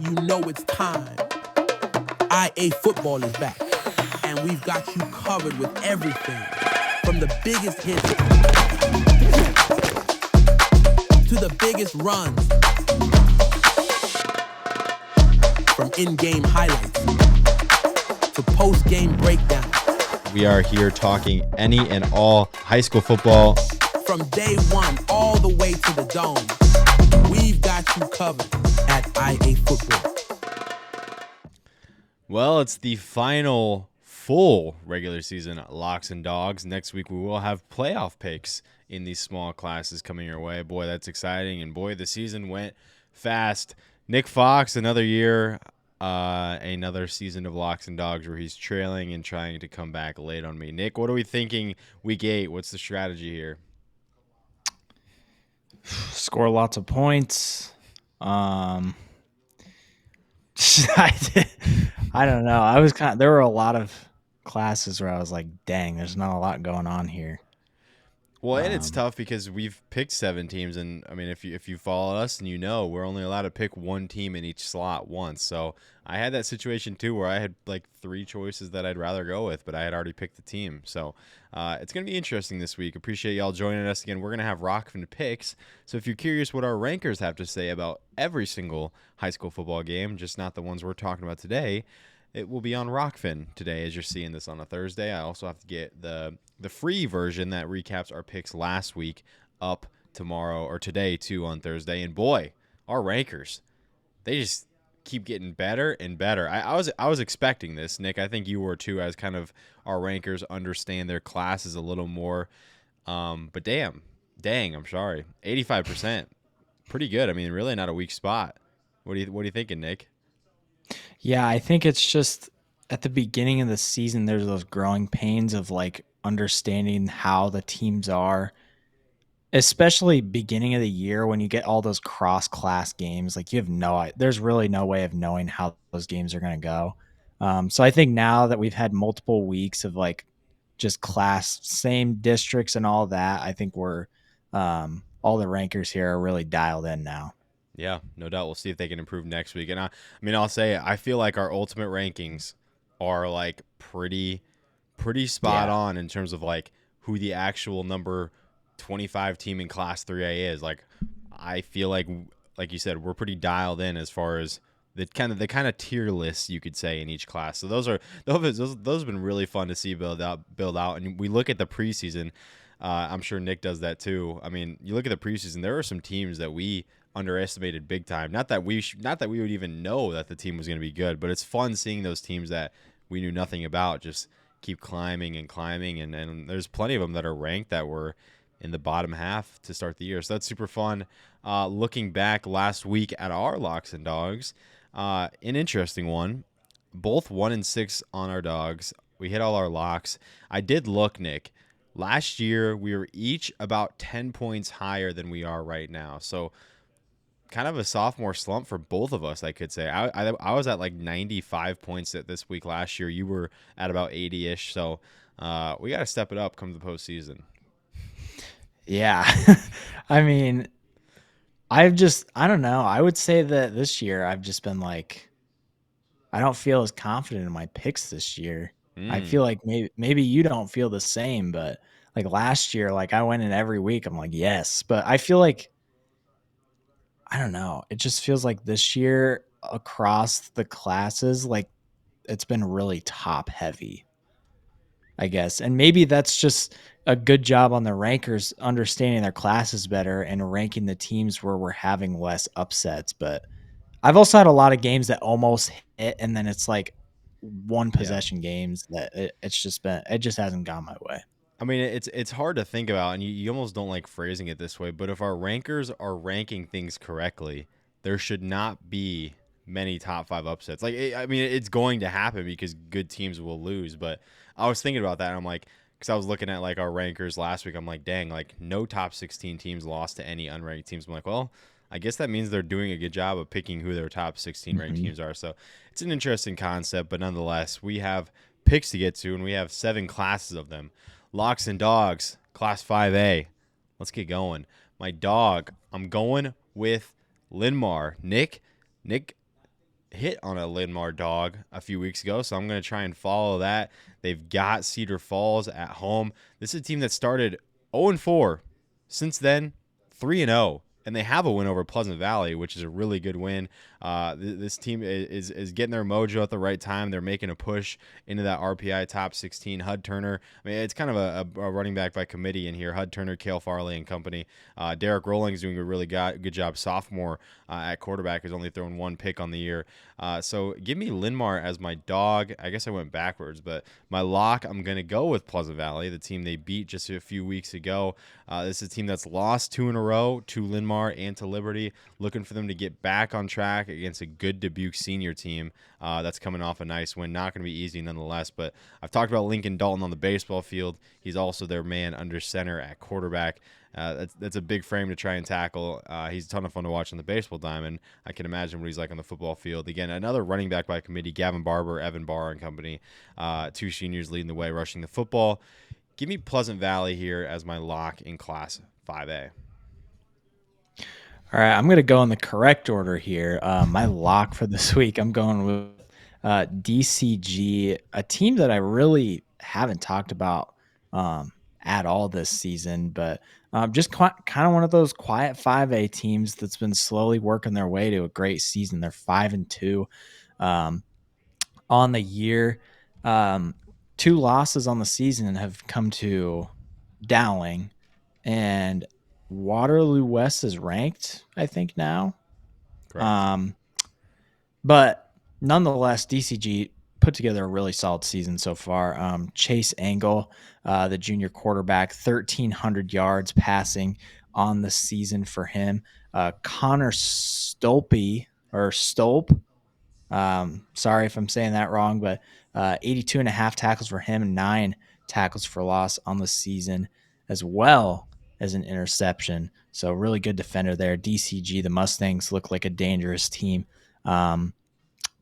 you know it's time. IAfootball is back, and we've got you covered with everything from the biggest hits to the biggest runs, from in-game highlights to post-game breakdowns. We are here talking any and all high school football. From day one all the way to the dome, we've got you covered at IAfootball. Well, it's the final full regular season Locks and Dogs. Next week we will have playoff picks in these small classes coming your way. Boy, that's exciting. And boy, the season went fast. Nick Fox, another year, another season of Locks and Dogs where he's trailing and trying to come back late on me. Nick, what are we thinking week 8? What's the strategy here? Score lots of points. I don't know. There were a lot of classes where I was like, dang, there's not a lot going on here. Well, and it's tough because we've picked 7 teams, and I mean, if you follow us and you know, we're only allowed to pick one team in each slot once. So I had that situation too where I had like 3 choices that I'd rather go with, but I had already picked the team. So it's gonna be interesting this week. Appreciate y'all joining us again. We're gonna have Rockfin picks. So if you're curious what our rankers have to say about every single high school football game, just not the ones we're talking about today, it will be on Rockfin today as you're seeing this on a Thursday. I also have to get the free version that recaps our picks last week up tomorrow or today too on Thursday. And boy, our rankers, they just keep getting better and better. I was expecting this, Nick. I think you were too, as kind of our rankers understand their classes a little more. But dang, I'm sorry. 85%. Pretty good. I mean, really not a weak spot. What are you thinking, Nick? Yeah, I think it's just at the beginning of the season, there's those growing pains of like understanding how the teams are, especially beginning of the year when you get all those cross-class games. Like there's really no way of knowing how those games are going to go. So I think now that we've had multiple weeks of like just same districts and all that, I think we're all the rankers here are really dialed in now. Yeah, no doubt. We'll see if they can improve next week. And I'll say I feel like our ultimate rankings are like pretty spot on in terms of like who the actual number 25 team in Class 3A is. Like I feel like you said, we're pretty dialed in as far as the kind of tier lists you could say in each class. So those have been really fun to see build out. And we look at the preseason. I'm sure Nick does that too. I mean, you look at the preseason, there are some teams that we underestimated big time. Not that we would even know that the team was going to be good, but it's fun seeing those teams that we knew nothing about just keep climbing, and there's plenty of them that are ranked that were in the bottom half to start the year. So that's super fun. Looking back last week at our Locks and Dogs, an interesting one. Both 1-6 on our dogs. We hit all our locks. I did look, Nick. Last year we were each about 10 points higher than we are right now. So kind of a sophomore slump for both of us, I could say. I was at like 95 points at this week last year. You were at about 80-ish. So we got to step it up come the postseason. Yeah. I mean, I don't know. I would say that this year I've just been like, I don't feel as confident in my picks this year. I feel like maybe you don't feel the same, but like last year, like I went in every week. I'm like, yes. But I feel like, I don't know. It just feels like this year across the classes, like it's been really top heavy, I guess. And maybe that's just a good job on the rankers understanding their classes better and ranking the teams where we're having less upsets. But I've also had a lot of games that almost hit, and then it's like one possession games that it just hasn't gone my way. I mean, it's hard to think about, and you almost don't like phrasing it this way, but if our rankers are ranking things correctly, there should not be many top 5 upsets. Like, it's going to happen because good teams will lose, but I was thinking about that, and I'm like, because I was looking at, like, our rankers last week, I'm like, dang, like, no top 16 teams lost to any unranked teams. I'm like, well, I guess that means they're doing a good job of picking who their top 16 ranked teams are. So it's an interesting concept, but nonetheless, we have picks to get to, and we have 7 classes of them. Locks and Dogs, Class 5A. Let's get going. My dog, I'm going with Linmar. Nick, hit on a Linmar dog a few weeks ago, so I'm going to try and follow that. They've got Cedar Falls at home. This is a team that started 0-4. Since then, 3-0. And they have a win over Pleasant Valley, which is a really good win. This team is getting their mojo at the right time. They're making a push into that RPI top 16. Hud Turner, I mean, it's kind of a running back by committee in here. Hud Turner, Cale Farley, and company. Derek Rolling is doing a really good job. Sophomore at quarterback, has only thrown 1 pick on the year. So give me Linmar as my dog. I guess I went backwards, but my lock, I'm going to go with Pleasant Valley, the team they beat just a few weeks ago. This is a team that's lost 2 in a row to Linmar and to Liberty. Looking for them to get back on track against a good Dubuque senior team that's coming off a nice win. Not going to be easy nonetheless, but I've talked about Lincoln Dalton on the baseball field. He's also their man under center at quarterback. That's a big frame to try and tackle. He's a ton of fun to watch on the baseball diamond. I can imagine what he's like on the football field. Again, another running back by committee, Gavin Barber, Evan Barr and company. 2 seniors leading the way rushing the football. Give me Pleasant Valley here as my lock in Class 5A. All right, I'm going to go in the correct order here. My lock for this week, I'm going with DCG, a team that I really haven't talked about at all this season, but just kind of one of those quiet 5A teams that's been slowly working their way to a great season. They're 5-2 on the year. 2 losses on the season have come to Dowling, and Waterloo West is ranked, I think, now. Correct. But nonetheless, DCG put together a really solid season so far. Chase Angle, the junior quarterback, 1,300 yards passing on the season for him. Connor Stolpe, sorry if I'm saying that wrong, but 82 and a half tackles for him and 9 tackles for loss on the season, as well as an interception. So really good defender there. DCG, the Mustangs, look like a dangerous team. I'm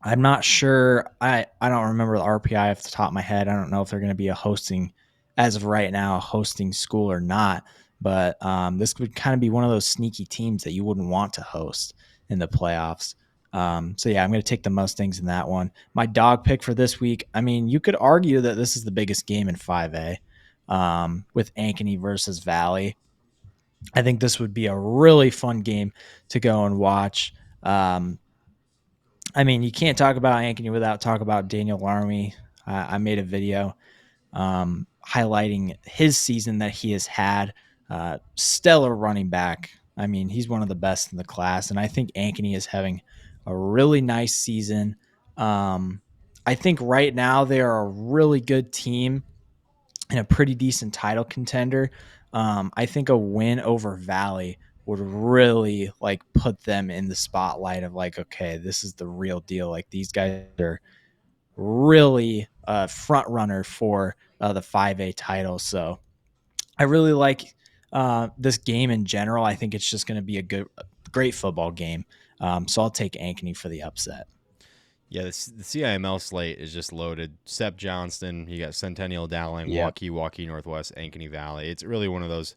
not sure. I don't remember the RPI off the top of my head. I don't know if they're going to be as of right now, a hosting school or not. But this would kind of be one of those sneaky teams that you wouldn't want to host in the playoffs. So yeah, I'm going to take the Mustangs in that one. My dog pick for this week, I mean, you could argue that this is the biggest game in 5A with Ankeny versus Valley. I think this would be a really fun game to go and watch. I mean, you can't talk about Ankeny without talking about Daniel Larmy. I made a video highlighting his season that he has had. Stellar running back. I mean, he's one of the best in the class, and I think Ankeny is having a really nice season. I think right now they are a really good team and a pretty decent title contender. I think a win over Valley would really like put them in the spotlight of like, okay, this is the real deal. Like these guys are really a front runner for the 5A title. So I really like this game in general. I think it's just going to be a great football game. So I'll take Ankeny for the upset. Yeah, the CIML slate is just loaded. Sep Johnston, you got Centennial Dowling, Yep. Waukee Northwest, Ankeny Valley. It's really one of those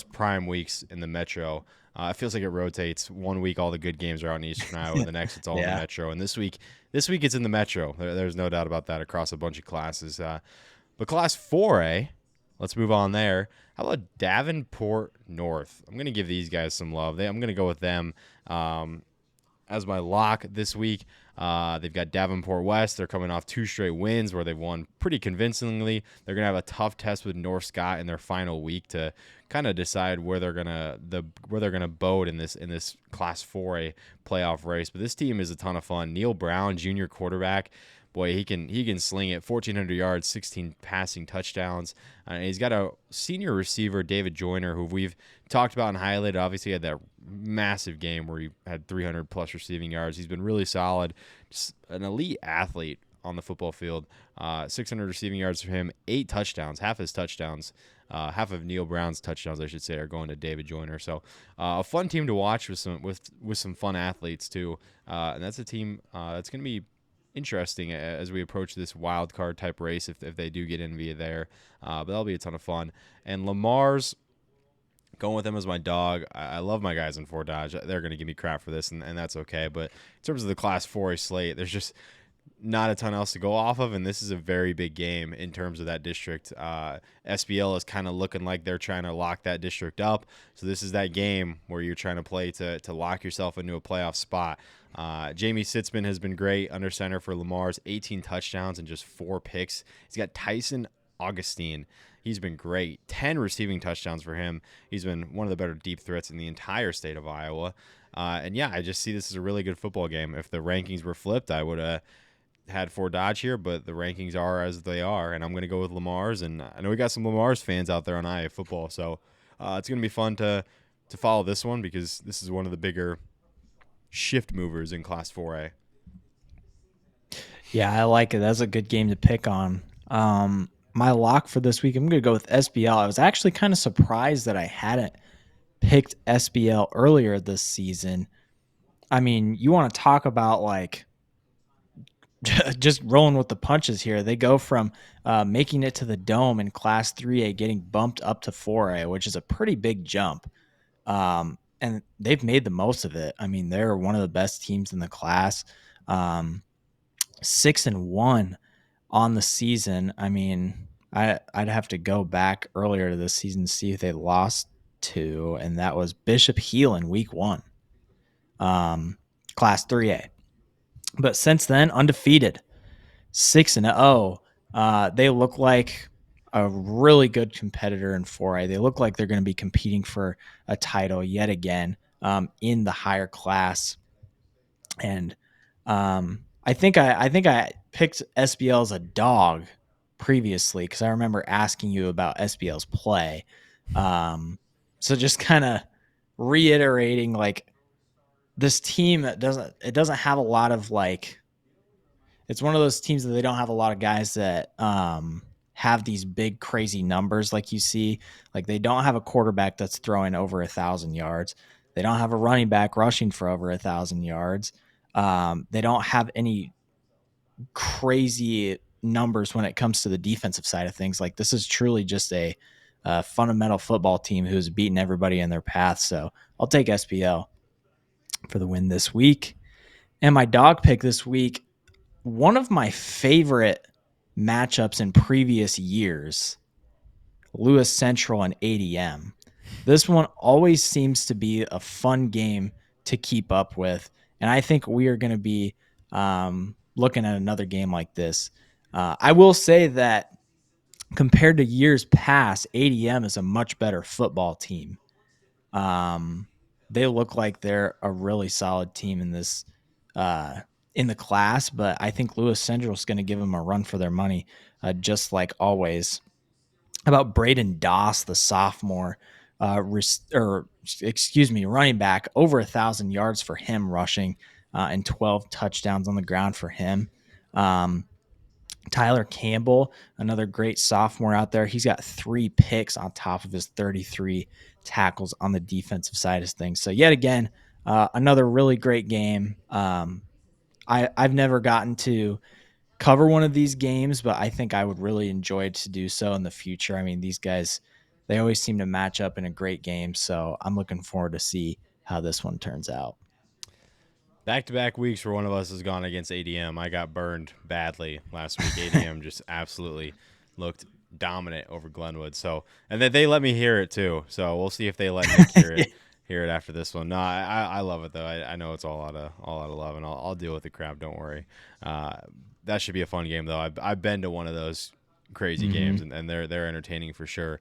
prime weeks in the Metro. It feels like it rotates. 1 week all the good games are out in Eastern Iowa, the next it's all in the Metro. And this week it's in the Metro. There's no doubt about that across a bunch of classes. But Class 4A, let's move on there. How about Davenport North? I'm going to give these guys some love. I'm going to go with them as my lock this week. They've got Davenport West. They're coming off 2 straight wins where they've won pretty convincingly. They're going to have a tough test with North Scott in their final week to kind of decide where they're gonna boat in this Class 4A playoff race. But this team is a ton of fun. Neil Brown, junior quarterback. Boy, he can sling it. 1,400 yards, 16 passing touchdowns. And he's got a senior receiver, David Joyner, who we've talked about and highlighted. Obviously, had that massive game where he had 300-plus receiving yards. He's been really solid. Just an elite athlete on the football field. 600 receiving yards for him, 8 touchdowns. Half of Neil Brown's touchdowns, I should say, are going to David Joyner. So a fun team to watch with some fun athletes too. And that's a team that's going to be interesting as we approach this wild card type race if they do get in via there. But that'll be a ton of fun. And Lamar's Going with them as my dog. I love my guys in Fort Dodge. They're going to give me crap for this, and that's okay. But in terms of the Class 4A slate, there's just not a ton else to go off of, and this is a very big game in terms of that district. SBL is kind of looking like they're trying to lock that district up, so this is that game where you're trying to play to lock yourself into a playoff spot. Jamie Sitzman has been great under center for Lamar's, 18 touchdowns and just 4 picks. He's got Tyson Augustine. He's been great. 10 receiving touchdowns for him. He's been one of the better deep threats in the entire state of Iowa. And yeah, I just see this as a really good football game. If the rankings were flipped, I would have had Fort Dodge here, but the rankings are as they are, and I'm going to go with Lamar's. And I know we got some Lamar's fans out there on IAfootball, so it's going to be fun to follow this one because this is one of the bigger shift movers in Class 4A. Yeah, I like it. That's a good game to pick on. My lock for this week, I'm going to go with SBL. I was actually kind of surprised that I hadn't picked SBL earlier this season. I mean, you want to talk about like just rolling with the punches here. They go from making it to the Dome in Class 3A, getting bumped up to 4A, which is a pretty big jump. And they've made the most of it. I mean, they're one of the best teams in the class. 6-1 on the season. I mean, I'd have to go back earlier to this season to see if they lost to, and that was Bishop Heel in week 1, Class 3A. But since then, undefeated, 6-0. They look like a really good competitor in 4A. They look like they're going to be competing for a title yet again in the higher class. And I think I picked SBL as a dog previously because I remember asking you about SBL's play. So just kind of reiterating, like, this team doesn't have a lot of, like, it's one of those teams that they don't have a lot of guys that have these big crazy numbers like you see. Like, they don't have a quarterback that's throwing over 1,000 yards. They don't have a running back rushing for over 1,000 yards. They don't have any crazy numbers when it comes to the defensive side of things. Like, this is truly just a fundamental football team who's beaten everybody in their path. So I'll take SPL for the win this week. And my dog pick this week, one of my favorite matchups in previous years, Lewis Central and ADM. This one always seems to be a fun game to keep up with. And I think we are going to be looking at another game like this. I will say that compared to years past, ADM is a much better football team. They look like they're a really solid team in this in the class, but I think Lewis Central is going to give them a run for their money, just like always. How about Braden Doss, the sophomore, running back, over 1,000 yards for him rushing and 12 touchdowns on the ground for him. Tyler Campbell, another great sophomore out there. He's got 3 picks on top of his 33 tackles on the defensive side of things. So yet again, another really great game. I've never gotten to cover one of these games, but I think I would really enjoy to do so in the future. I mean, these guys, they always seem to match up in a great game. So I'm looking forward to see how this one turns out. Back-to-back weeks where one of us has gone against ADM. I got burned badly last week. ADM just absolutely looked dominant over Glenwood. So, and then they let me hear it too. So we'll see if they let Nick hear it after this one. No, I love it though. I know it's all out of love, and I'll deal with the crap. Don't worry. That should be a fun game though. I've been to one of those crazy games, and they're entertaining for sure.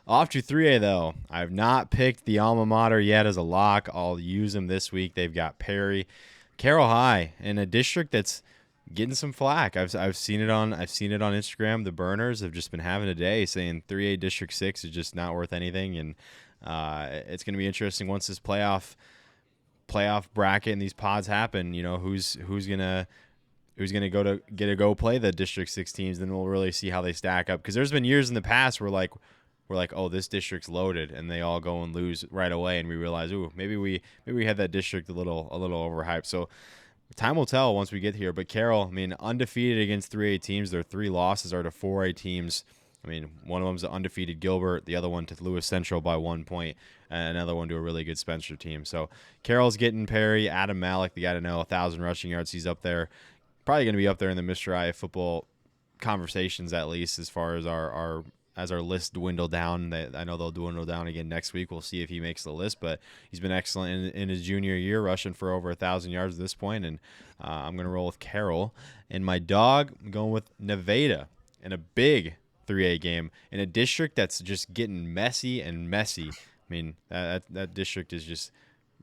Off to 3A, though. I've not picked the alma mater yet as a lock. I'll use them this week. They've got Perry, Carroll High, in a district that's getting some flack. I've seen it on Instagram. The burners have just been having a day saying 3A District 6 is just not worth anything, and it's going to be interesting once this playoff bracket and these pods happen. You know, who's gonna go play the District 6 teams. Then we'll really see how they stack up, because there's been years in the past where we're like, oh, this district's loaded, and they all go and lose right away, and we realize, ooh, maybe we had that district a little overhyped. So time will tell once we get here. But Carroll, I mean, undefeated against 3A teams. Their 3 losses are to 4A teams. I mean, one of them's the undefeated Gilbert, the other one to Lewis Central by 1 point, and another one to a really good Spencer team. So Carroll's getting Perry, Adam Malik, the guy to know, 1,000 rushing yards. He's up there, probably going to be up there in the Mr. IAfootball conversations at least, as far as our list dwindle down. I know they'll dwindle down again next week. We'll see if he makes the list, but he's been excellent in his junior year, rushing for over 1,000 yards at this point, and I'm going to roll with Carroll. And my dog, I'm going with Nevada in a big 3A game in a district that's just getting messy and messy. I mean, that district is just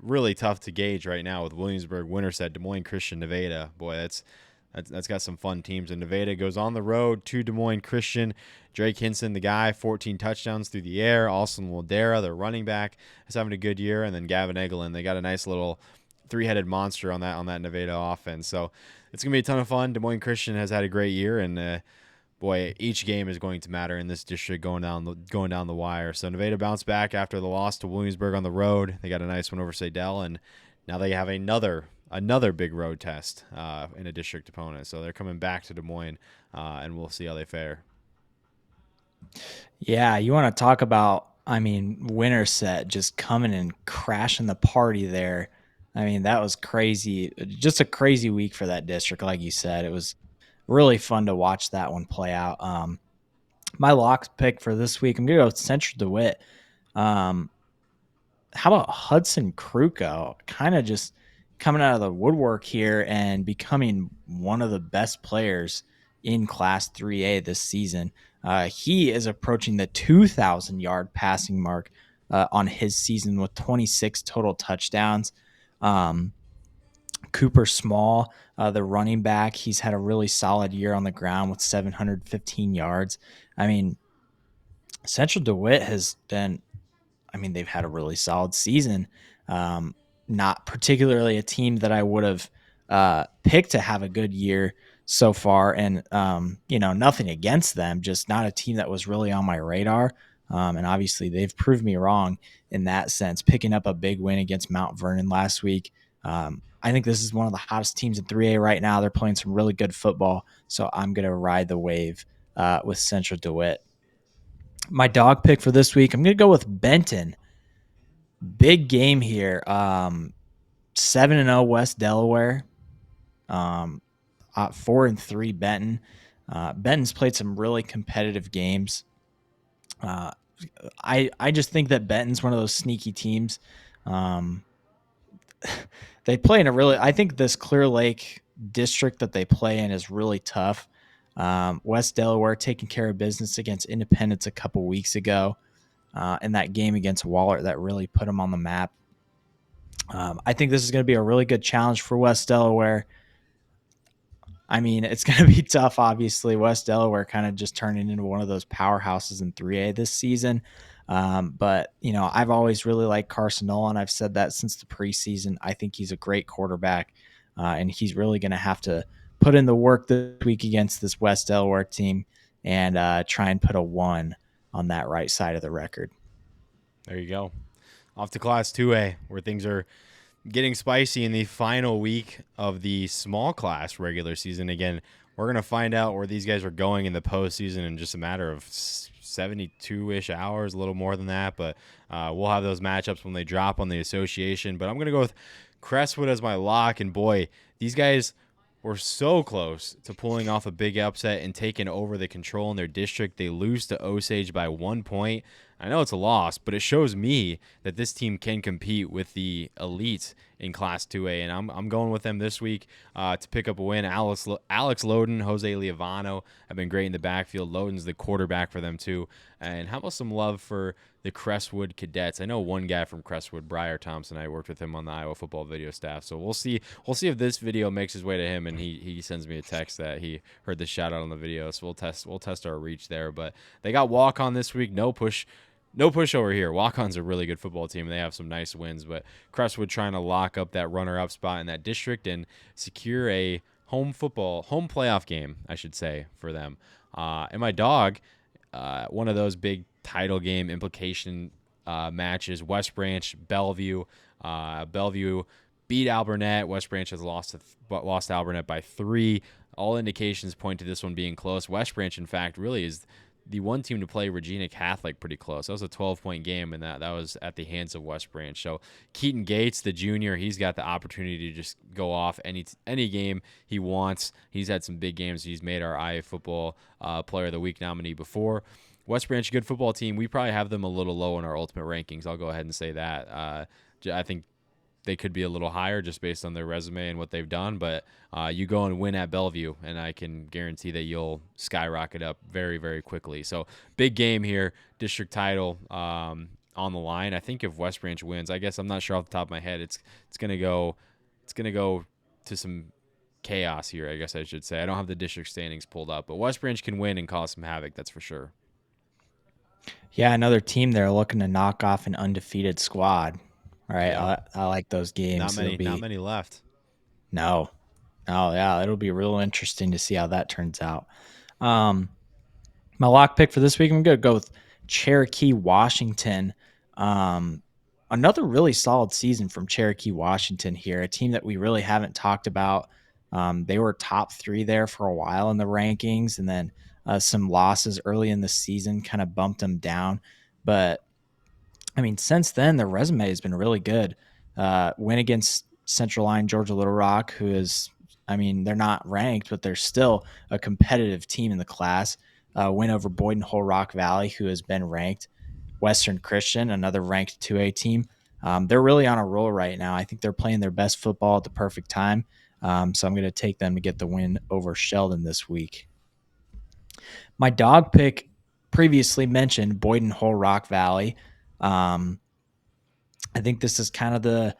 really tough to gauge right now with Williamsburg, Winterset, Des Moines Christian, Nevada. Boy, that's got some fun teams. And Nevada goes on the road to Des Moines Christian. Drake Hinson, the guy, 14 touchdowns through the air. Austin Ladera, their running back, is having a good year. And then Gavin Egelin, they got a nice little three-headed monster on that Nevada offense. So it's going to be a ton of fun. Des Moines Christian has had a great year, and boy, each game is going to matter in this district going down the wire. So Nevada bounced back after the loss to Williamsburg on the road. They got a nice one over Sadell, and now they have another big road test in a district opponent. So they're coming back to Des Moines, and we'll see how they fare. Yeah, you want to talk about, I mean, Winterset just coming and crashing the party there. I mean, that was crazy. Just a crazy week for that district, like you said. It was really fun to watch that one play out. My locks pick for this week, I'm going to go with Central DeWitt. How about Hudson Kruko? Kind of just coming out of the woodwork here and becoming one of the best players in Class 3A this season. He is approaching the 2,000-yard passing mark on his season with 26 total touchdowns. Cooper Small, the running back, he's had a really solid year on the ground with 715 yards. I mean, Central DeWitt has been, they've had a really solid season. Not particularly a team that I would have picked to have a good year so far. And, nothing against them, just not a team that was really on my radar. And obviously they've proved me wrong in that sense, picking up a big win against Mount Vernon last week. I think this is one of the hottest teams in 3A right now. They're playing some really good football, so I'm going to ride the wave with Central DeWitt. My dog pick for this week, I'm going to go with Benton. Big game here. 7-0 West Delaware. 4-3 Benton. Benton's played some really competitive games. I just think that Benton's one of those sneaky teams. They play in I think this Clear Lake district that they play in is really tough. West Delaware taking care of business against Independence a couple weeks ago in that game against Waller that really put them on the map. I think this is going to be a really good challenge for West Delaware. I mean, it's going to be tough, obviously. West Delaware kind of just turning into one of those powerhouses in 3A this season. But, I've always really liked Carson Nolan. I've said that since the preseason. I think he's a great quarterback, and he's really going to have to put in the work this week against this West Delaware team and try and put a 1 on that right side of the record. There you go. Off to Class 2A, where things are getting spicy in the final week of the small class regular season. Again, we're going to find out where these guys are going in the postseason in just a matter of 72-ish hours, a little more than that. But we'll have those matchups when they drop on the association. But I'm going to go with Crestwood as my lock. And, boy, these guys were so close to pulling off a big upset and taking over the control in their district. They lose to Osage by 1 point. I know it's a loss, but it shows me that this team can compete with the elites in Class 2A, and I'm going with them this week to pick up a win. Alex Loden, Jose Leovano have been great in the backfield. Loden's the quarterback for them too. And how about some love for the Crestwood Cadets? I know one guy from Crestwood, Briar Thompson. I worked with him on the IAfootball video staff, so we'll see if this video makes his way to him, and he sends me a text that he heard the shout out on the video. So we'll test our reach there. But they got walk-on this week. No push over here. Walk-On's a really good football team, and they have some nice wins. But Crestwood trying to lock up that runner-up spot in that district and secure a home playoff game, I should say, for them. And my dog, one of those big title game implication matches, West Branch, Bellevue. Bellevue beat Alburnett. West Branch has lost Alburnett by 3. All indications point to this one being close. West Branch, in fact, really is the one team to play Regina Catholic pretty close. That was a 12-point game, and that was at the hands of West Branch. So Keaton Gates, the junior, he's got the opportunity to just go off any game he wants. He's had some big games. He's made our IAfootball Player of the Week nominee before. West Branch, good football team. We probably have them a little low in our ultimate rankings. I'll go ahead and say that. I think they could be a little higher just based on their resume and what they've done, but you go and win at Bellevue, and I can guarantee that you'll skyrocket up very, very quickly. So big game here, district title on the line. I think if West Branch wins, I guess I'm not sure off the top of my head, it's gonna go to some chaos here, I guess I should say. I don't have the district standings pulled up, but West Branch can win and cause some havoc, that's for sure. Yeah, another team there looking to knock off an undefeated squad. All right, Yeah. I like those games. Not many left. No, yeah, it'll be real interesting to see how that turns out. My lock pick for this week, I'm gonna go with Cherokee Washington. Another really solid season from Cherokee Washington here, a team that we really haven't talked about. They were top 3 there for a while in the rankings, and then some losses early in the season kind of bumped them down. But I mean, since then, their resume has been really good. Win against Central Line, Georgia Little Rock, who is, I mean, they're not ranked, but they're still a competitive team in the class. Win over Boyden Hull Rock Valley, who has been ranked. Western Christian, another ranked 2A team. They're really on a roll right now. I think they're playing their best football at the perfect time. So I'm going to take them to get the win over Sheldon this week. My dog pick, previously mentioned, Boyden Hull Rock Valley. I think this is kind of the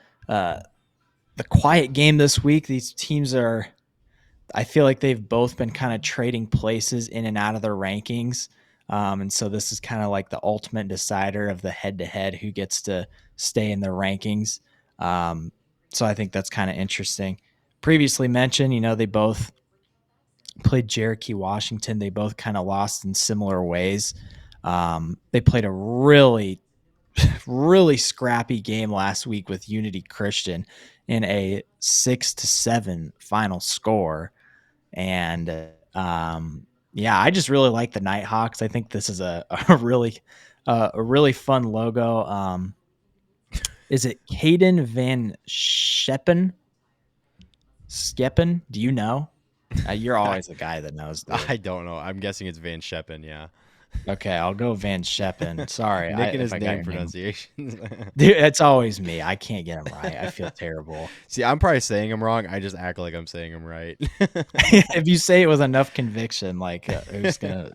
quiet game this week. These teams I feel like they've both been kind of trading places in and out of their rankings. And so this is kind of like the ultimate decider of the head-to-head, who gets to stay in their rankings. So I think that's kind of interesting. Previously mentioned, they both played Cherokee Washington. They both kind of lost in similar ways. They played a really scrappy game last week with Unity Christian in a 6-7 final score. And I just really like the Nighthawks. I think this is a really fun logo. Is it Caden Van Scheppen? Do you know? You're always the guy that knows. Dude. I don't know. I'm guessing it's Van Scheppen, yeah. Okay, I'll go Van Scheppen. Sorry. Nick and his name pronunciations. Dude, it's always me. I can't get them right. I feel terrible. See, I'm probably saying them wrong. I just act like I'm saying them right. If you say it with enough conviction, like who's gonna?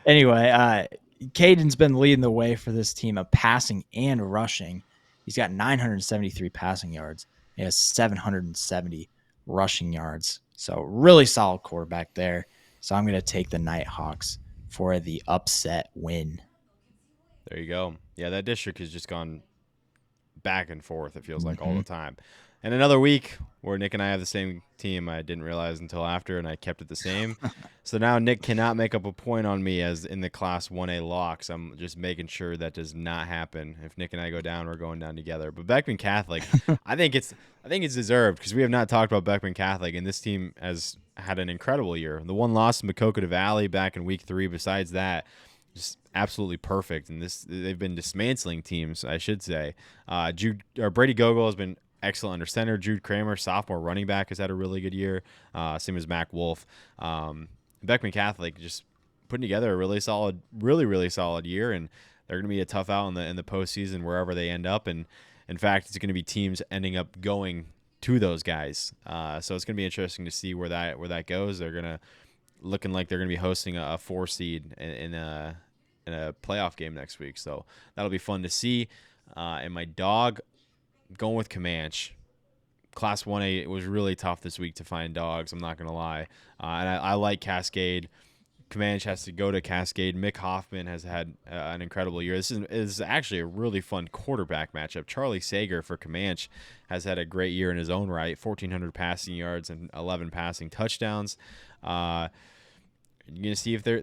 Anyway, Caden's been leading the way for this team of passing and rushing. He's got 973 passing yards. He has 770 rushing yards. So really solid quarterback there. So I'm going to take the Nighthawks for the upset win. There you go. Yeah, that district has just gone back and forth, it feels like, all the time. And another week where Nick and I have the same team. I didn't realize until after, and I kept it the same. So now Nick cannot make up a point on me as in the Class 1A locks. I'm just making sure that does not happen. If Nick and I go down, we're going down together. But Beckman Catholic, I think it's deserved, because we have not talked about Beckman Catholic, and this team has had an incredible year. The one loss to Maquoketa Valley back in week 3. Besides that, just absolutely perfect. And they've been dismantling teams, I should say. Brady Gogol has been excellent under center. Jude Kramer, sophomore running back, has had a really good year. Same as Mac Wolf. Beckman Catholic just putting together a really solid year, and they're going to be a tough out in the postseason wherever they end up. And in fact, it's going to be teams ending up going to those guys. So it's going to be interesting to see where that goes. They're looking like they're going to be hosting a 4 seed in a playoff game next week. So that'll be fun to see. And my dog, going with Comanche. Class 1A, it was really tough this week to find dogs, I'm not going to lie. And I like Cascade. Comanche has to go to Cascade. Mick Hoffman has had an incredible year. This is actually a really fun quarterback matchup. Charlie Sager for Comanche has had a great year in his own right, 1,400 passing yards and 11 passing touchdowns. You're gonna see if there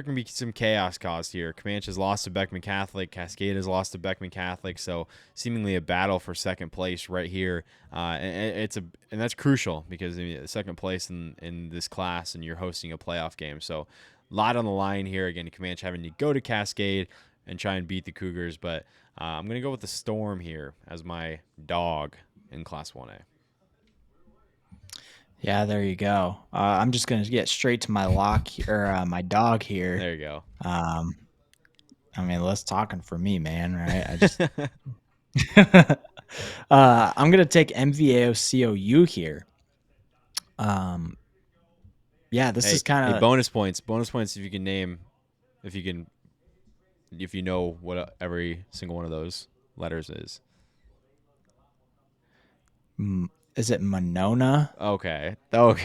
can be some chaos caused here. Comanche has lost to Beckman Catholic. Cascade has lost to Beckman Catholic. So seemingly a battle for second place right here. And that's crucial because second place in this class, and you're hosting a playoff game. So a lot on the line here. Again, Comanche having to go to Cascade and try and beat the Cougars, but I'm gonna go with the Storm here as my dog in Class 1A. Yeah, there you go. I'm just gonna get straight to my lock or my dog here. There you go. I mean, less talking for me, man. Right? I just I'm gonna take MVAO COU here. Yeah, this is kind of bonus points. Bonus points if you know what every single one of those letters is. Is it Monona? Okay. No,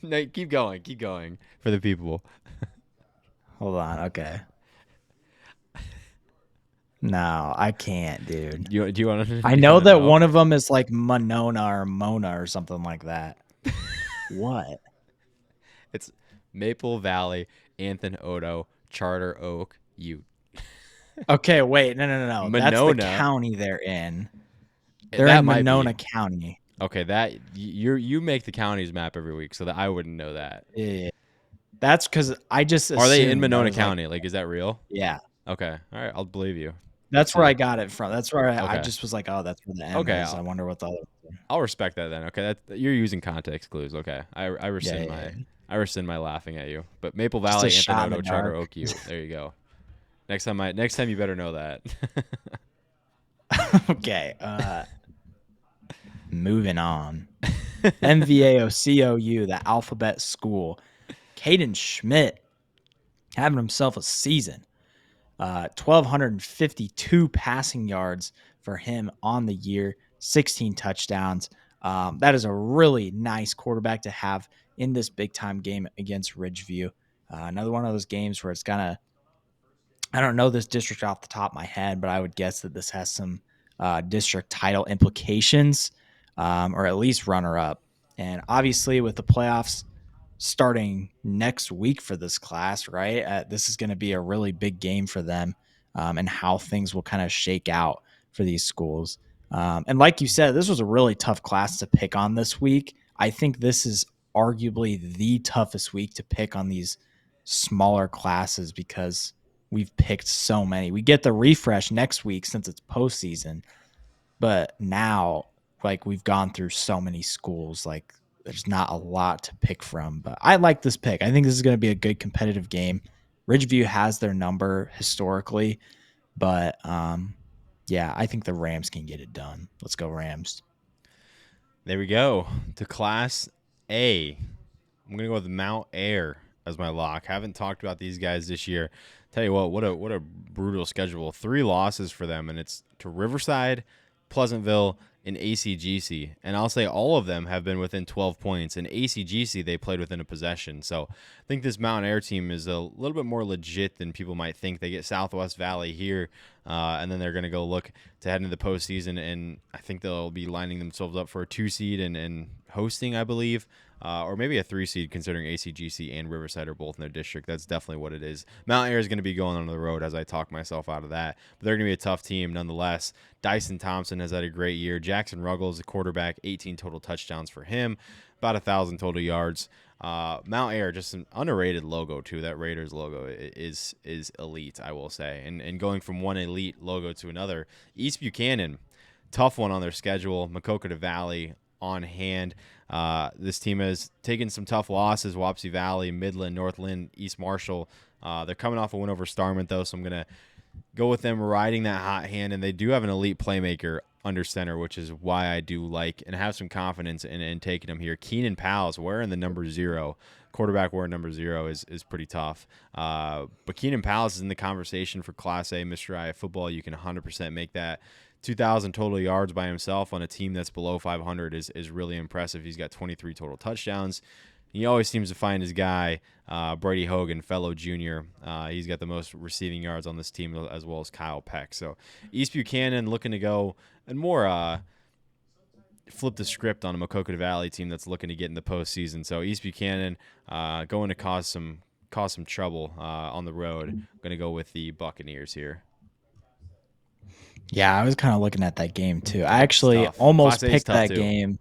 keep going for the people. Hold on. Okay. No, I can't, dude. Do you want to? I know that one of them is like Monona or Mona or something like that. What? It's Maple Valley, Anthon Odo, Charter Oak, Ute. Okay, wait. No. Monona. That's the county they're in. They're That in might Monona be. County. Okay, that you make the counties map every week, so that I wouldn't know that. Yeah. That's because I just Are they in assumed Monona I was County? Like, is that real? Yeah. Okay. All right. I'll believe you. That's where I got it from. That's where I Okay. just was like, oh, that's where the M Okay, is. I wonder what the other I'll respect that then. Okay, you're using context clues. Okay, I rescind I rescind my laughing at you. But Maple Valley, Just a shot in Anthon the Odo, Charter dark. Oak, Ute. There you go. Next time you better know that. Okay. Moving on. MVAO COU, the alphabet school. Caden Schmidt having himself a season. 1,252 passing yards for him on the year, 16 touchdowns. That is a really nice quarterback to have in this big time game against Ridgeview. Another one of those games where it's gonna, I don't know this district off the top of my head, but I would guess that this has some district title implications, or at least runner up. And obviously with the playoffs starting next week for this class, right? This is going to be a really big game for them, and how things will kind of shake out for these schools. And like you said, this was a really tough class to pick on this week. I think this is arguably the toughest week to pick on these smaller classes because we've picked so many. We get the refresh next week since it's postseason, but now like we've gone through so many schools, like there's not a lot to pick from. But I like this pick. I think this is going to be a good competitive game. Ridgeview has their number historically, but yeah, I think the Rams can get it done. Let's go Rams. There we go. To Class A. I'm going to go with Mount Air as my lock. Haven't talked about these guys this year. Tell you what a brutal schedule. 3 losses for them, and it's to Riverside, Pleasantville, and ACGC. And I'll say all of them have been within 12 points. In ACGC, they played within a possession. So I think this Mount Air team is a little bit more legit than people might think. They get Southwest Valley here, and then they're going to go look to head into the postseason. And I think they'll be lining themselves up for a 2 seed and hosting, I believe. Or maybe a 3 seed, considering ACGC and Riverside are both in their district. That's definitely what it is. Mount Air is going to be going on the road as I talk myself out of that. But they're going to be a tough team nonetheless. Dyson Thompson has had a great year. Jackson Ruggles, the quarterback, 18 total touchdowns for him, about 1,000 total yards. Mount Air, just an underrated logo too. That Raiders logo is elite, I will say. And going from one elite logo to another, East Buchanan, tough one on their schedule. Maquoketa Valley on hand. This team has taken some tough losses: Wapsie Valley, Midland, Northland, East Marshall. They're coming off a win over Starmont, though, so I'm going to go with them riding that hot hand. And they do have an elite playmaker under center, which is why I do like and have some confidence in taking them here. Keenan Powell's wearing the number 0. Quarterback wearing number 0 is pretty tough. But Keenan Powell's is in the conversation for Class A Mr. IAfootball. You can 100% make that. 2,000 total yards by himself on a team that's below 500 is really impressive. He's got 23 total touchdowns. He always seems to find his guy, Brady Hogan, fellow junior. He's got the most receiving yards on this team, as well as Kyle Peck. So East Buchanan looking to go and more flip the script on a Maquoketa Valley team that's looking to get in the postseason. So East Buchanan going to cause some cause some trouble on the road. I'm going to go with the Buccaneers here. Yeah, I was kind of looking at that game too. I It's actually tough. Class almost A is picked tough that too. game.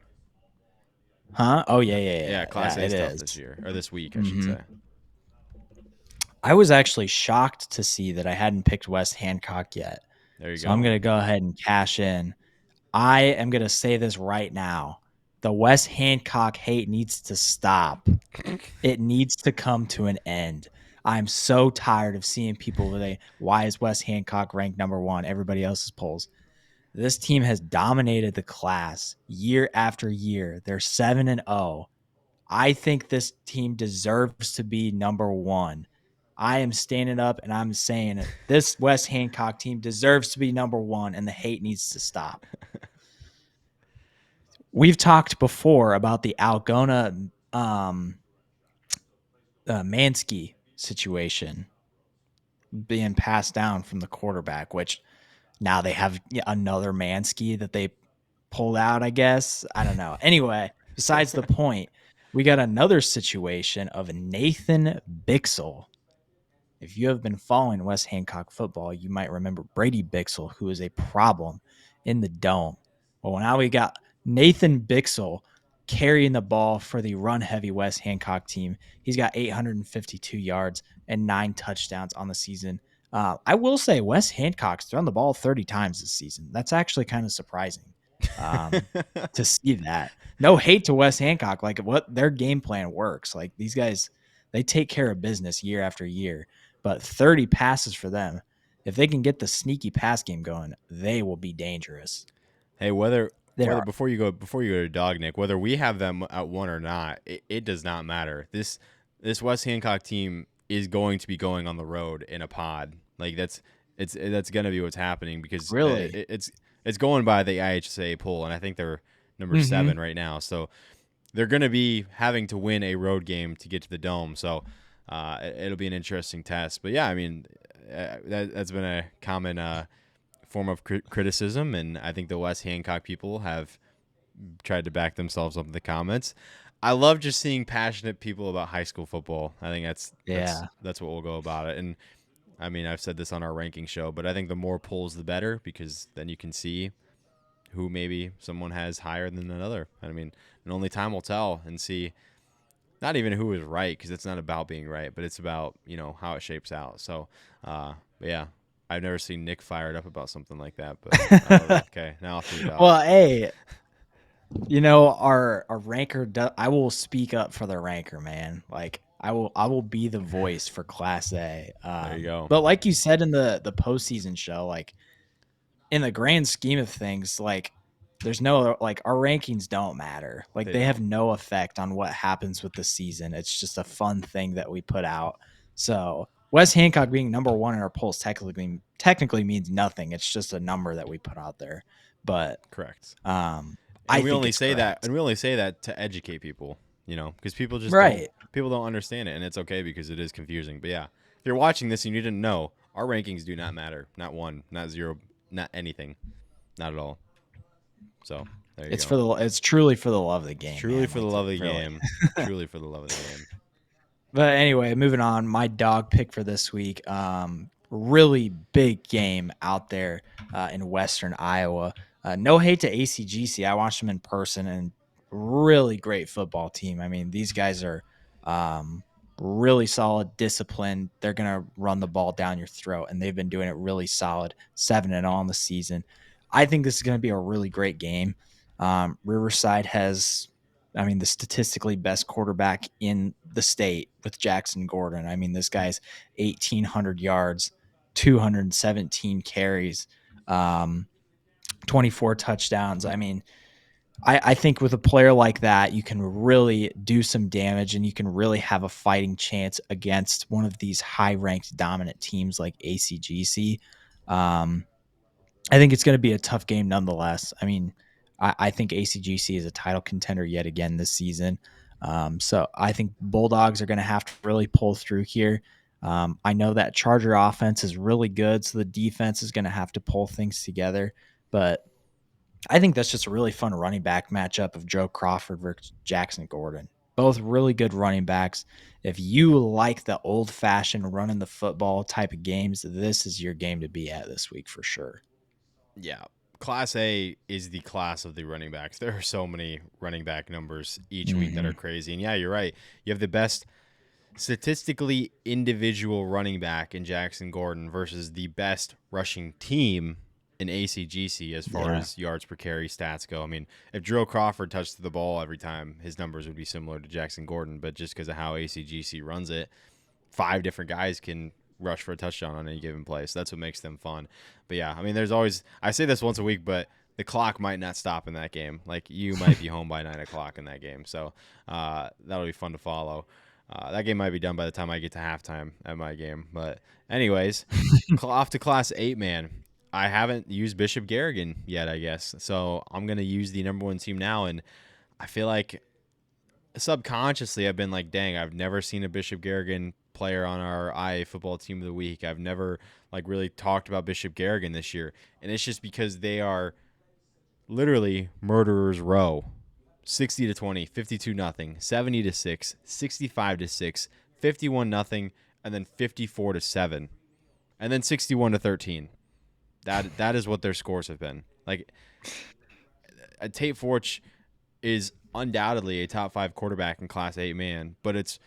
Huh? Oh yeah, yeah, Yeah, yeah. Class Yeah, A it is tough is. this year, or this week, I should Hmm. say. I was actually shocked to see that I hadn't picked West Hancock yet. There you So I'm go. going to go ahead and cash in. I am going to say this right now. The West Hancock hate needs to stop. It needs to come to an end. I'm so tired of seeing people say, why is West Hancock ranked number one? Everybody else's polls. This team has dominated the class year after year. They're 7-0. I think this team deserves to be number one. I am standing up and I'm saying it. This West Hancock team deserves to be number one, and the hate needs to stop. We've talked before about the Algona Mansky situation being passed down from the quarterback, which now they have another Mansky that they pulled out, I guess. I don't know. Anyway, besides the point, we got another situation of Nathan Bixel. If you have been following West Hancock football, you might remember Brady Bixel, who is a problem in the dome. Well, now we got Nathan Bixel carrying the ball for the run-heavy West Hancock team. He's got 852 yards and 9 touchdowns on the season. I will say West Hancock's thrown the ball 30 times this season. That's actually kind of surprising to see that. No hate to West Hancock. Like, what their game plan works. Like, these guys, they take care of business year after year. But 30 passes for them, if they can get the sneaky pass game going, they will be dangerous. Hey, whether They are. before you go to Dog Nick, whether we have them at one or not, it does not matter. This West Hancock team is going to be going on the road in a pod. Like that's going to be what's happening because Really? it's going by the IHSA poll, and I think they're number Mm-hmm. 7 right now. So they're going to be having to win a road game to get to the dome. So it'll be an interesting test. But yeah, I mean that's been a common form of criticism, and I think the West Hancock people have tried to back themselves up in the comments. I love just seeing passionate people about high school football. I think that's what we'll go about it. And I mean, I've said this on our ranking show, but I think the more polls, the better, because then you can see who maybe someone has higher than another. I mean, and only time will tell and see not even who is right, because it's not about being right, but it's about, how it shapes out. So, but yeah, I've never seen Nick fired up about something like that, but okay, now I'll throw it out. Well, hey, our ranker. I will speak up for the ranker, man. Like I will be the voice for Class A. There you go. But like you said in the postseason show, like in the grand scheme of things, like there's no like our rankings don't matter. Like they have no effect on what happens with the season. It's just a fun thing that we put out. So West Hancock being number one in our polls technically means nothing. It's just a number that we put out there. But Correct. I we think only it's say correct. that, and we only say that to educate people, because people just Right. people don't understand it, and it's okay because it is confusing. But yeah, if you're watching this and you didn't know, our rankings do not matter. Not 1, not 0, not anything, not at all. So there you go. It's truly for the love of the game. Truly for the love of the game. Truly for the love of the game. But anyway, moving on. My dog pick for this week. Really big game out there in Western Iowa. No hate to ACGC. I watched them in person, and really great football team. I mean, these guys are really solid, disciplined. They're gonna run the ball down your throat, and they've been doing it really solid. 7-0 on the season. I think this is going to be a really great game. Riverside has, the statistically best quarterback in the state with Jackson Gordon. I mean, this guy's 1,800 yards, 217 carries, 24 touchdowns. I mean, I think with a player like that, you can really do some damage and you can really have a fighting chance against one of these high-ranked dominant teams like ACGC. I think it's going to be a tough game nonetheless. I mean, I think ACGC is a title contender yet again this season. So I think Bulldogs are going to have to really pull through here. I know that Charger offense is really good, so the defense is going to have to pull things together. But I think that's just a really fun running back matchup of Joe Crawford versus Jackson Gordon. Both really good running backs. If you like the old-fashioned running the football type of games, this is your game to be at this week for sure. Yeah. Class A is the class of the running backs. There are so many running back numbers each week that are crazy. And yeah, you're right. You have the best statistically individual running back in Jackson Gordon versus the best rushing team in ACGC as far as yards per carry stats go. I mean, if Drill Crawford touched the ball every time, his numbers would be similar to Jackson Gordon. But just because of how ACGC runs it, 5 different guys can rush for a touchdown on any given play. So that's what makes them fun. But yeah, I mean, there's always, I say this once a week, but the clock might not stop in that game. Like, you might be home by 9 o'clock in that game. So that'll be fun to follow. That game might be done by the time I get to halftime at my game. But anyways, off to Class 8, man. I haven't used Bishop Garrigan yet, I guess. So I'm going to use the number 1 team now. And I feel like subconsciously I've been like, dang, I've never seen a Bishop Garrigan player on our IAfootball team of the week. I've never like really talked about Bishop Garrigan this year. And it's just because they are literally murderers row. 60-20, 52-0, 70-6, 65-6, 51-0, and then 54-7, and then 61-13. That is what their scores have been. Like, Tate Forch is undoubtedly a top 5 quarterback in Class 8, man, but it's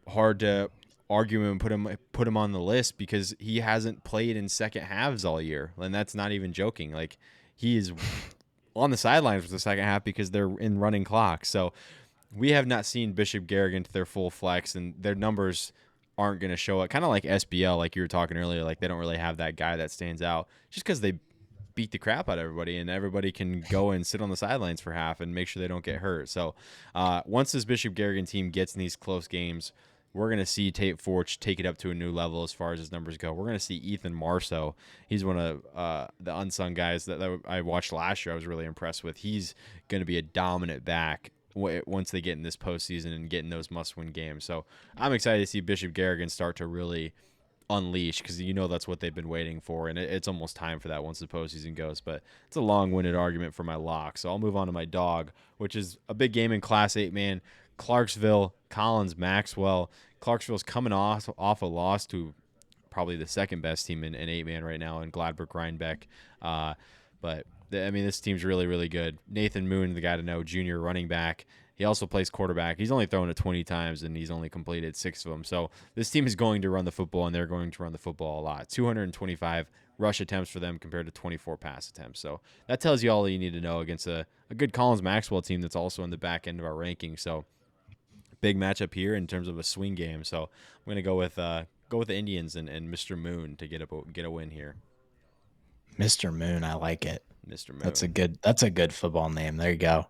hard to argue him and put him on the list because he hasn't played in second halves all year, and that's not even joking. Like, he is on the sidelines for the second half because they're in running clock. So we have not seen Bishop Garrigan to their full flex, and their numbers aren't going to show it. Kind of like SBL, like you were talking earlier, like they don't really have that guy that stands out just because they beat the crap out of everybody, and everybody can go and sit on the sidelines for half and make sure they don't get hurt. So once this Bishop Garrigan team gets in these close games, we're going to see Tate Forch take it up to a new level as far as his numbers go. We're going to see Ethan Marceau. He's one of the unsung guys that I watched last year. I was really impressed with. He's going to be a dominant back once they get in this postseason and get in those must-win games. So I'm excited to see Bishop Garrigan start to really unleash because that's what they've been waiting for, and it's almost time for that once the postseason goes. But it's a long-winded argument for my lock, so I'll move on to my dog, which is a big game in Class 8, man. Clarksville, Collins, Maxwell. Clarksville's coming off a loss to probably the second best team in 8-man right now in Gladbrook Rhinebeck. But this team's really, really good. Nathan Moon, the guy to know, junior running back. He also plays quarterback. He's only thrown it 20 times, and he's only completed 6 of them. So this team is going to run the football, and they're going to run the football a lot. 225 rush attempts for them compared to 24 pass attempts. So that tells you all you need to know against a good Collins Maxwell team that's also in the back end of our ranking. So big matchup here in terms of a swing game. So I'm going to go with the Indians and Mr. Moon to get a win here. Mr. Moon, I like it. Mr. Moon. That's a good football name. There you go.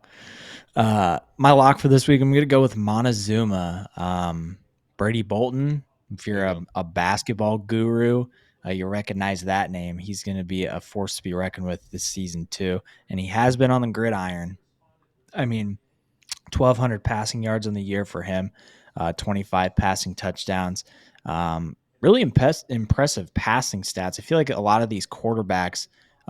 My lock for this week, I'm going to go with Montezuma. Brady Bolton. If you're a basketball guru, you recognize that name. He's going to be a force to be reckoned with this season too, and he has been on the gridiron. 1,200 passing yards in the year for him, 25 passing touchdowns. Really impressive passing stats. I feel like a lot of these quarterbacks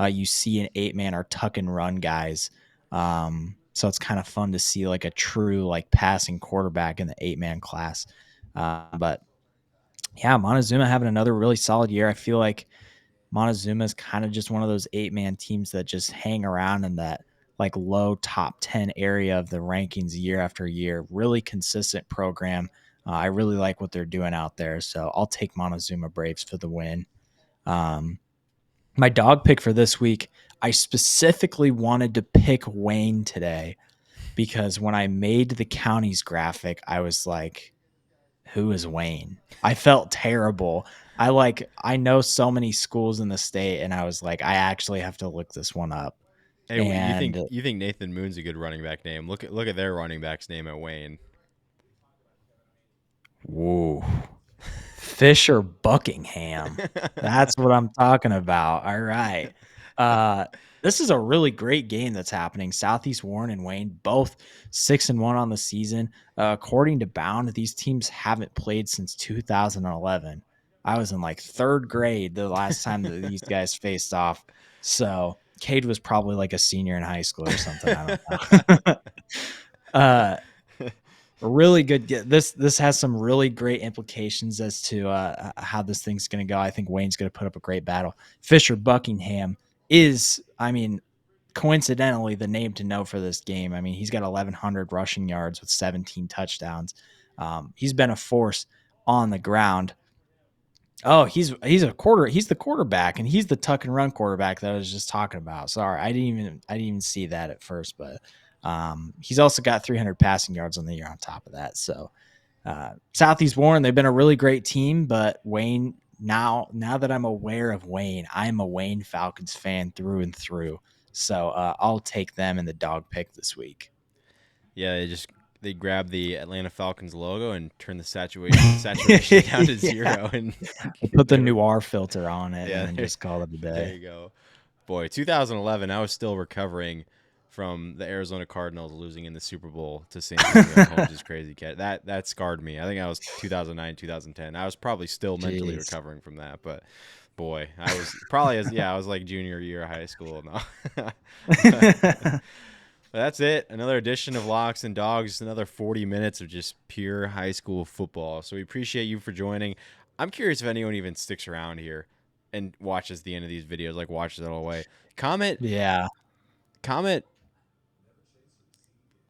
you see in 8-man are tuck and run guys. So it's kind of fun to see like a true like passing quarterback in the 8-man class. But yeah, Montezuma having another really solid year. I feel like Montezuma is kind of just one of those 8-man teams that just hang around in that like low top 10 area of the rankings year after year. Really consistent program. I really like what they're doing out there. So I'll take Montezuma Braves for the win. My dog pick for this week, I specifically wanted to pick Wayne today because when I made the counties graphic, I was like, who is Wayne? I felt terrible. I know so many schools in the state, and I was like, I actually have to look this one up. Hey, you think Nathan Moon's a good running back name? Look at their running back's name at Wayne. Whoa. Fisher Buckingham. That's what I'm talking about. All right. This is a really great game that's happening. Southeast Warren and Wayne, both 6-1 on the season. According to Bound, these teams haven't played since 2011. I was in like 3rd grade the last time that these guys faced off. So Cade was probably like a senior in high school or something. I don't know. A really good get. This has some really great implications as to how this thing's going to go. I think Wayne's going to put up a great battle. Fisher Buckingham is, I mean, coincidentally the name to know for this game. I mean, he's got 1,100 rushing yards with 17 touchdowns. He's been a force on the ground. Oh, he's the quarterback, and he's the tuck and run quarterback that I was just talking about. Sorry, I didn't even see that at first, but he's also got 300 passing yards on the year on top of that. So Southeast Warren, they've been a really great team, but Wayne, now that I'm aware of Wayne, I'm a Wayne Falcons fan through and through. So I'll take them in the dog pick this week. Yeah, they grab the Atlanta Falcons logo and turn the saturation down to 0 and put the noir filter on it and just call it a day. There you go. Boy, 2011, I was still recovering from the Arizona Cardinals losing in the Super Bowl to St. Louis. Holmes' crazy cat. That scarred me. I think I was 2009, 2010. I was probably still mentally recovering from that, but boy, I was probably I was like junior year of high school. No. That's it. Another edition of Locks and Dogs. Another 40 minutes of just pure high school football. So we appreciate you for joining. I'm curious if anyone even sticks around here and watches the end of these videos, like watches it all the way. Comment.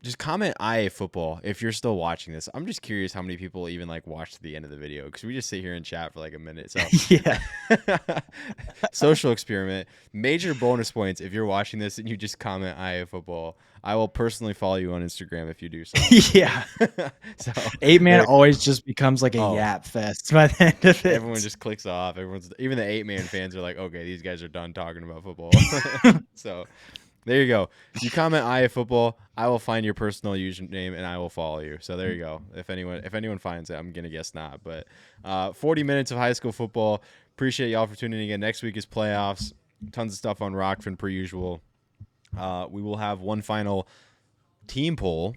Just comment IAfootball if you're still watching this. I'm just curious how many people even like watch to the end of the video because we just sit here and chat for like a minute. So yeah. Social experiment. Major bonus points if you're watching this and you just comment IAfootball. I will personally follow you on Instagram if you do so. Yeah. So 8-man always just becomes like a yap fest by the end of it. Everyone just clicks off. Even the 8-man fans are like, okay, these guys are done talking about football. So there you go. You comment IAfootball, I will find your personal username and I will follow you. So there you go. If anyone finds it, I'm gonna guess not. But 40 minutes of high school football. Appreciate y'all for tuning in again. Next week is playoffs. Tons of stuff on Rockfin per usual. We will have one final team poll,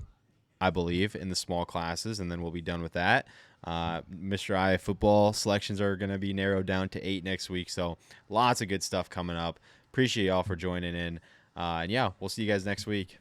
I believe, in the small classes, and then we'll be done with that. Mr. IAfootball selections are gonna be narrowed down to 8 next week. So lots of good stuff coming up. Appreciate y'all for joining in. And yeah, we'll see you guys next week.